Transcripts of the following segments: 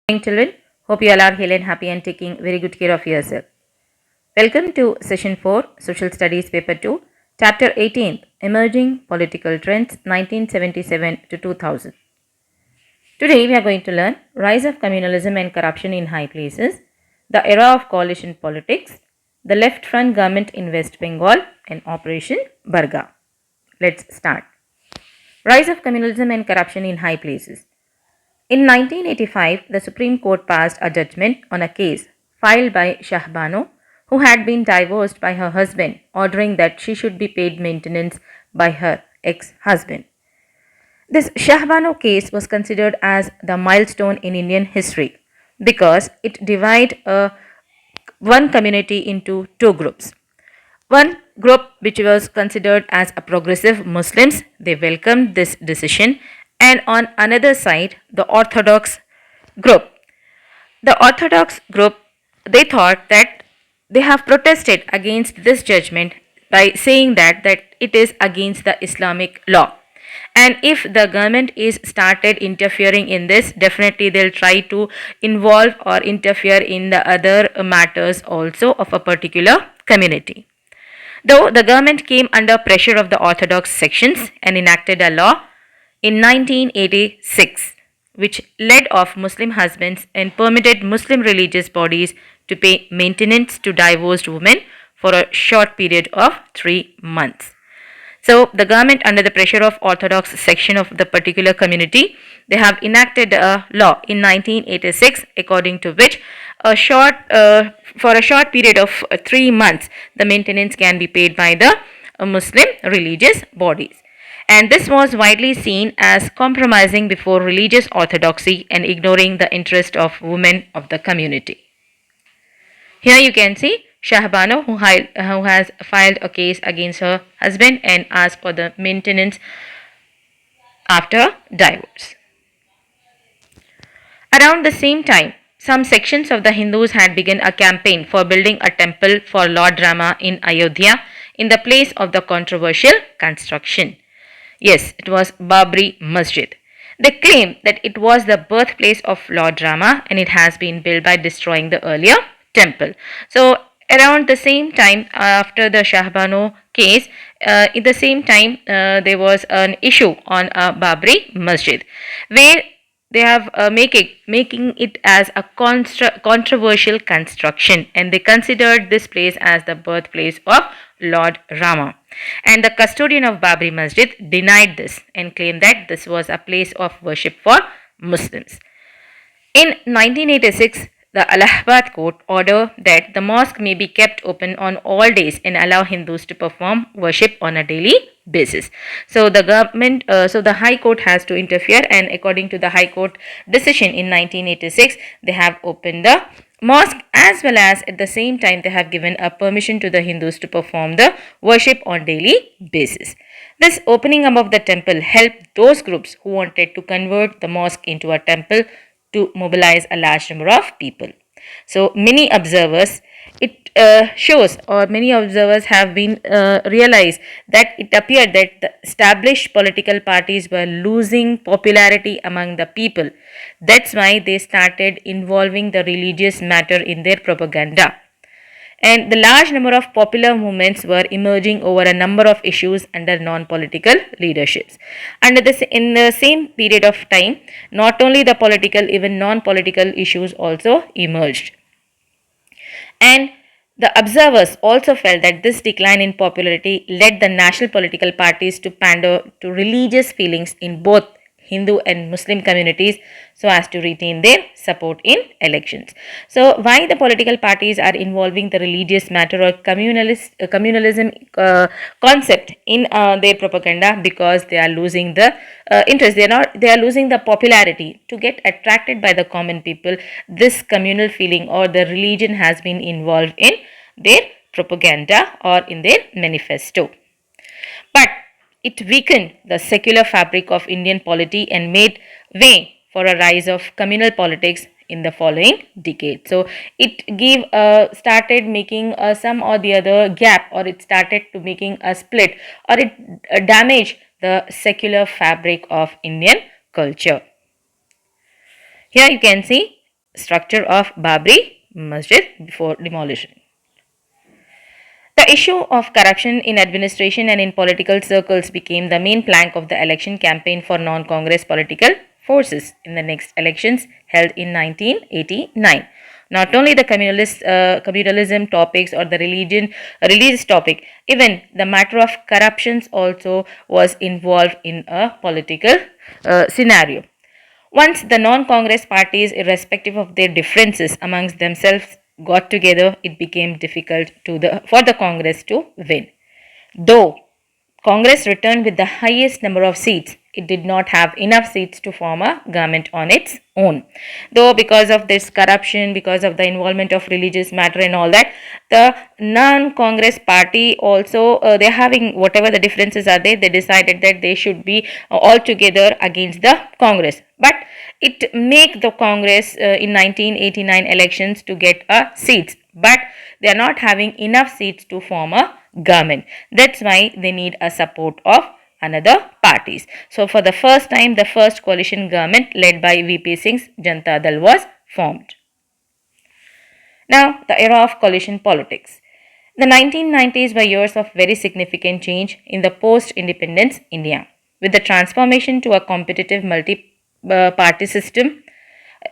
Morning, children. Hope you all are healthy and happy and taking very good care of yourself. Welcome to Session 4, Social Studies Paper 2, Chapter 18, Emerging Political Trends 1977 to 2000. Today we are going to learn Rise of Communalism and Corruption in High Places, the Era of Coalition Politics, the Left Front Government in West Bengal, and Operation Barga. Let's start. Rise of Communalism and Corruption in High Places. In 1985, the Supreme Court passed a judgment on a case filed by Shahbano, who had been divorced by her husband, ordering that she should be paid maintenance by her ex-husband. This Shahbano case was considered as the milestone in Indian history because it divided one community into two groups. One group, which was considered as a progressive Muslims, they welcomed this decision, and on another side, the Orthodox group. The Orthodox group, they thought that they have protested against this judgment by saying that it is against the Islamic law. And if the government is started interfering in this, definitely they'll try to involve or interfere in the other matters also of a particular community. Though the government came under pressure of the orthodox sections and enacted a law in 1986 which led off Muslim husbands and permitted Muslim religious bodies to pay maintenance to divorced women for a short period of 3 months. So the government, under the pressure of orthodox section of the particular community, they have enacted a law in 1986 according to which for a short period of 3 months the maintenance can be paid by the Muslim religious bodies. And this was widely seen as compromising before religious orthodoxy and ignoring the interest of women of the community. Here you can see Shahbano, who has filed a case against her husband and asked for the maintenance after divorce. Around the same time, some sections of the Hindus had begun a campaign for building a temple for Lord Rama in Ayodhya in the place of the controversial construction. Yes, it was Babri Masjid. They claim that it was the birthplace of Lord Rama and it has been built by destroying the earlier temple. So around the same time after the Shahbano case, at the same time there was an issue on Babri Masjid where they have making it as a controversial construction, and they considered this place as the birthplace of Lord Rama. And the custodian of Babri Masjid denied this and claimed that this was a place of worship for Muslims. In 1986, the Allahabad court ordered that the mosque may be kept open on all days and allow Hindus to perform worship on a daily basis. So the High Court has to interfere, and according to the High Court decision in 1986, they have opened the mosque as well as at the same time they have given a permission to the Hindus to perform the worship on daily basis. This opening up of the temple helped those groups who wanted to convert the mosque into a temple to mobilize a large number of people. So many observers many observers have been realized that it appeared that the established political parties were losing popularity among the people. That's why they started involving the religious matter in their propaganda. And the large number of popular movements were emerging over a number of issues under non-political leaderships. In the same period of time, not only the political, even non-political issues also emerged. And the observers also felt that this decline in popularity led the national political parties to pander to religious feelings in both Hindu and Muslim communities so as to retain their support in elections. So why the political parties are involving the religious matter or communalism concept in their propaganda? Because they are losing the interest. They are losing the popularity. To get attracted by the common people, this communal feeling or the religion has been involved in their propaganda or in their manifesto. But it weakened the secular fabric of Indian polity and made way for a rise of communal politics in the following decade. So it started making some or the other gap, or it started to making a split, or it damaged the secular fabric of Indian culture. Here you can see structure of Babri Masjid before demolition. The issue of corruption in administration and in political circles became the main plank of the election campaign for non-Congress political forces in the next elections held in 1989. Not only the communalism topics or the religious topic, even the matter of corruptions also was involved in a political scenario. Once the non-Congress parties, irrespective of their differences amongst themselves, got together, it became difficult for the Congress to win. Though Congress returned with the highest number of seats, it did not have enough seats to form a government on its own. Though because of this corruption, because of the involvement of religious matter and all that, the non-Congress party also, they're having whatever the differences are there, they decided that they should be all together against the Congress. But it make the Congress in 1989 elections to get seats, but they are not having enough seats to form a government. That's why they need a support of another parties. So for the first time, the first coalition government led by VP Singh's Janata Dal was formed. Now, the era of coalition politics. The 1990s were years of very significant change in the post-independence India. With the transformation to a competitive multi-party system,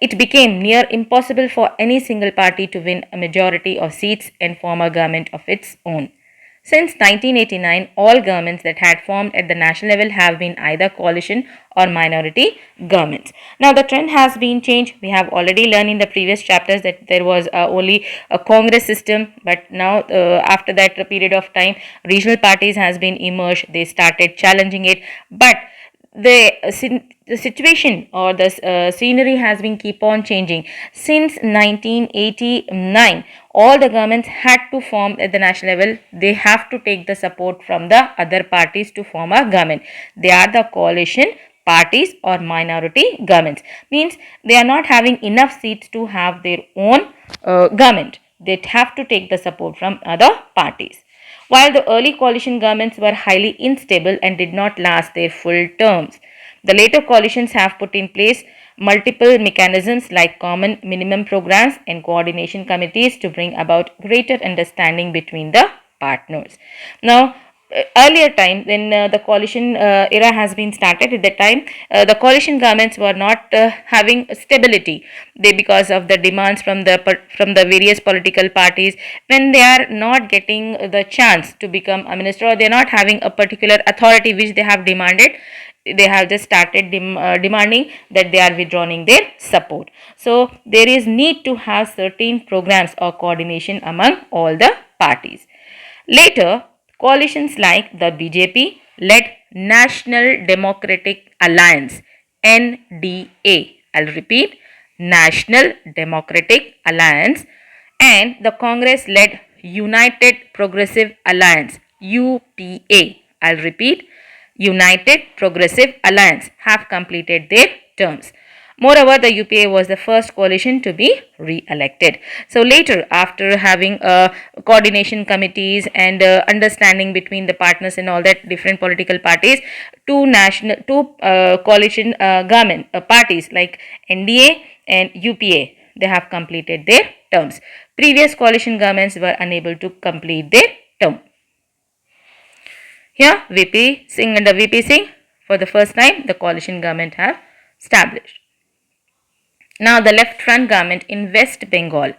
it became near impossible for any single party to win a majority of seats and form a government of its own. Since 1989, all governments that had formed at the national level have been either coalition or minority governments. Now, the trend has been changed. We have already learned in the previous chapters that there was only a Congress system, but now after that period of time, regional parties has been emerged. They started challenging it, but the situation or the scenery has been keep on changing. Since 1989, all the governments had to form at the national level. They have to take the support from the other parties to form a government. They are the coalition parties or minority governments. Means they are not having enough seats to have their own government. They have to take the support from other parties. While the early coalition governments were highly unstable and did not last their full terms, the later coalitions have put in place multiple mechanisms like common minimum programs and coordination committees to bring about greater understanding between the partners. Now, earlier time when the coalition era has been started, at that time the coalition governments were not having stability. They, because of the demands from the various political parties, when they are not getting the chance to become a minister, or they are not having a particular authority which they have demanded, they have just started demanding that they are withdrawing their support. So there is need to have certain programs or coordination among all the parties. Later, coalitions like the BJP led National Democratic Alliance NDA, I'll repeat, National Democratic Alliance, and the Congress led United Progressive Alliance UPA, I'll repeat, United Progressive Alliance, have completed their terms. Moreover, the UPA was the first coalition to be re-elected. So later, after having coordination committees and understanding between the partners and all that different political parties, two coalition government parties like NDA and UPA, they have completed their terms. Previous coalition governments were unable to complete their term. Here, VP Singh, under VP Singh, for the first time, the coalition government have established. Now, the left front government in West Bengal.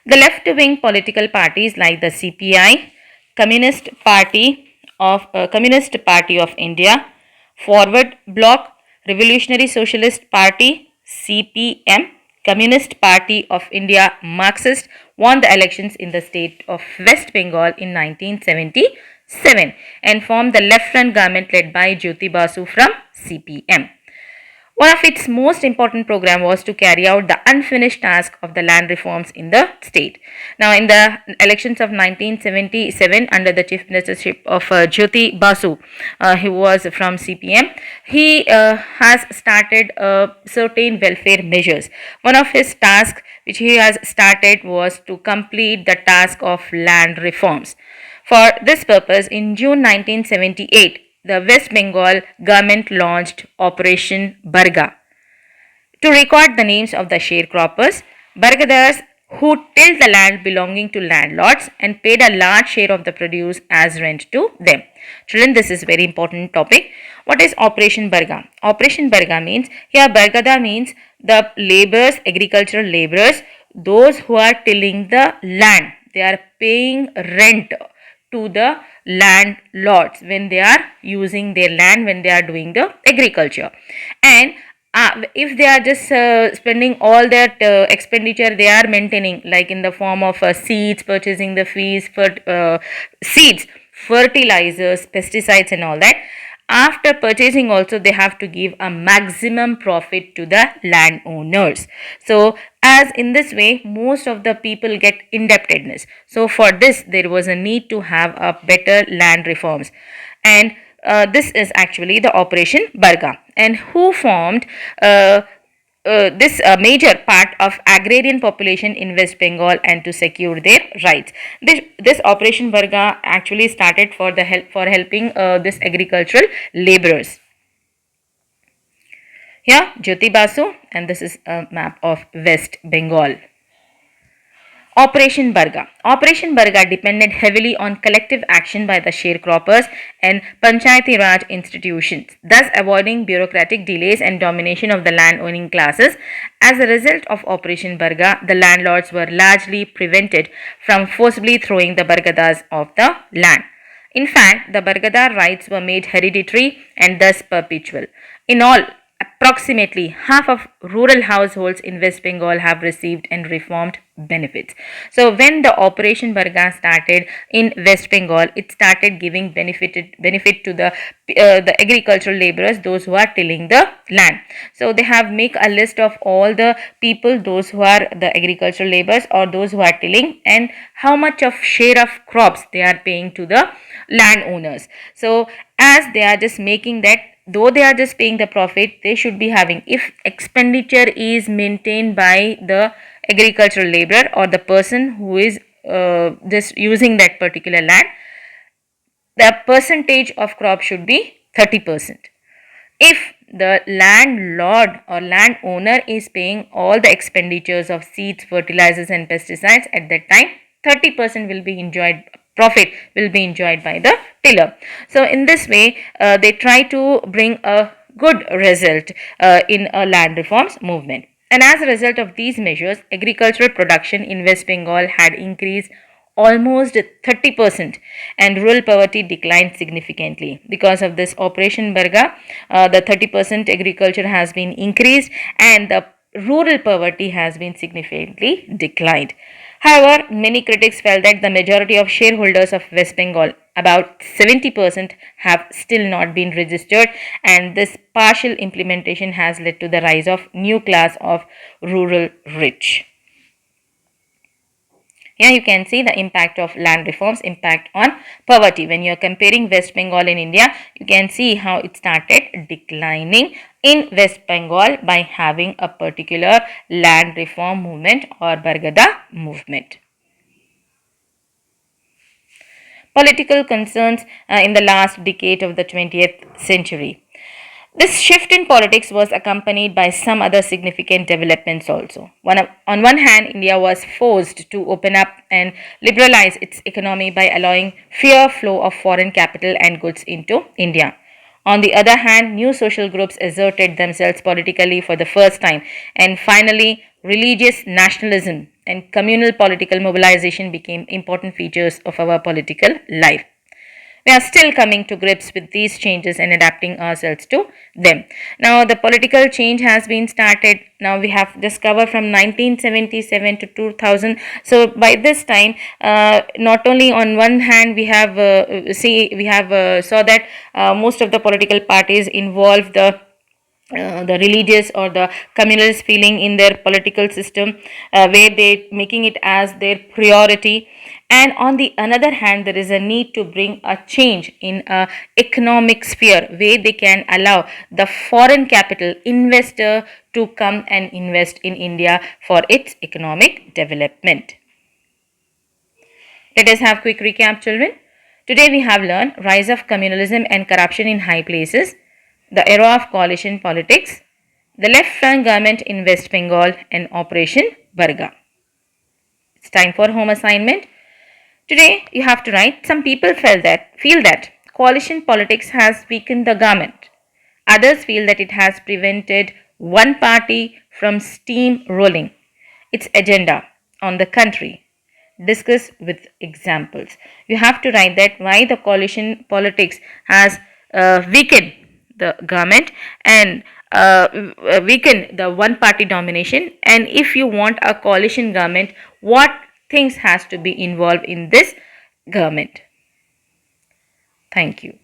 The left-wing political parties like the CPI, Communist Party of India, Forward Bloc, Revolutionary Socialist Party (CPM), Communist Party of India, Marxist, won the elections in the state of West Bengal in 1977 and formed the left front government led by Jyoti Basu from CPM. One of its most important program was to carry out the unfinished task of the land reforms in the state. Now, in the elections of 1977, under the chief ministership of Jyoti Basu, he was from CPM, he has started certain welfare measures. One of his tasks which he has started was to complete the task of land reforms. For this purpose, in June 1978, the West Bengal government launched Operation Barga to record the names of the sharecroppers, Bargadars who tilled the land belonging to landlords and paid a large share of the produce as rent to them. Children, this is very important topic. What is Operation Barga? Operation Barga means, here Bargada means the laborers, agricultural laborers, those who are tilling the land. They are paying rent to the landlords when they are using their land, when they are doing the agriculture. And if they are just spending all that expenditure they are maintaining, like in the form of seeds, purchasing the fees for seeds, fertilizers, pesticides and all that, after purchasing also they have to give a maximum profit to the landowners. So as in this way most of the people get indebtedness. So for this there was a need to have a better land reforms, and this is actually the Operation Barga. And who formed this major part of agrarian population in West Bengal and to secure their rights. This Operation Barga actually started for the helping this agricultural laborers. Here Jyoti Basu, and this is a map of West Bengal. Operation Barga. Operation Barga depended heavily on collective action by the sharecroppers and Panchayati Raj institutions, thus avoiding bureaucratic delays and domination of the land-owning classes. As a result of Operation Barga, the landlords were largely prevented from forcibly throwing the Bargadas off the land. In fact, the Bargadar rights were made hereditary and thus perpetual. In all, approximately half of rural households in West Bengal have received and reformed benefits. So when the Operation Barga started in West Bengal, it started giving benefit to the agricultural laborers, those who are tilling the land. So they have make a list of all the people, those who are the agricultural laborers or those who are tilling, and how much of share of crops they are paying to the landowners. So as they are just making that, though they are just paying the profit, they should be having, if expenditure is maintained by the agricultural laborer or the person who is just using that particular land, the percentage of crop should be 30%. If the landlord or landowner is paying all the expenditures of seeds, fertilizers and pesticides, at that time 30% will be enjoyed, profit will be enjoyed by the tiller. So in this way they try to bring a good result in a land reforms movement. And as a result of these measures, agricultural production in West Bengal had increased almost 30% and rural poverty declined significantly. Because of this Operation Barga, the 30% agriculture has been increased and the rural poverty has been significantly declined. However, many critics felt that the majority of shareholders of West Bengal, about 70%, have still not been registered, and this partial implementation has led to the rise of new class of rural rich. Here you can see the impact of land reforms, impact on poverty. When you are comparing West Bengal in India, you can see how it started declining in West Bengal by having a particular land reform movement or Bargada movement. Political concerns in the last decade of the 20th century. This shift in politics was accompanied by some other significant developments also. On one hand, India was forced to open up and liberalize its economy by allowing fair flow of foreign capital and goods into India. On the other hand, new social groups asserted themselves politically for the first time, and finally, religious nationalism and communal political mobilization became important features of our political life. We are still coming to grips with these changes and adapting ourselves to them. Now, the political change has been started. Now, we have discovered from 1977 to 2000. So, by this time, not only on one hand we have saw that most of the political parties involve the religious or the communalist feeling in their political system, where they making it as their priority. And on the other hand, there is a need to bring a change in a economic sphere where they can allow the foreign capital investor to come and invest in India for its economic development. Let us have quick recap, children. Today we have learned rise of communalism and corruption in high places, the era of coalition politics, the left flank government in West Bengal and Operation Varga. It's time for home assignment. Today you have to write, some people feel that coalition politics has weakened the government. Others feel that it has prevented one party from steamrolling its agenda on the country. Discuss with examples. You have to write that why the coalition politics has weakened the government and weaken the one party domination, and if you want a coalition government, what things has to be involved in this government. Thank you.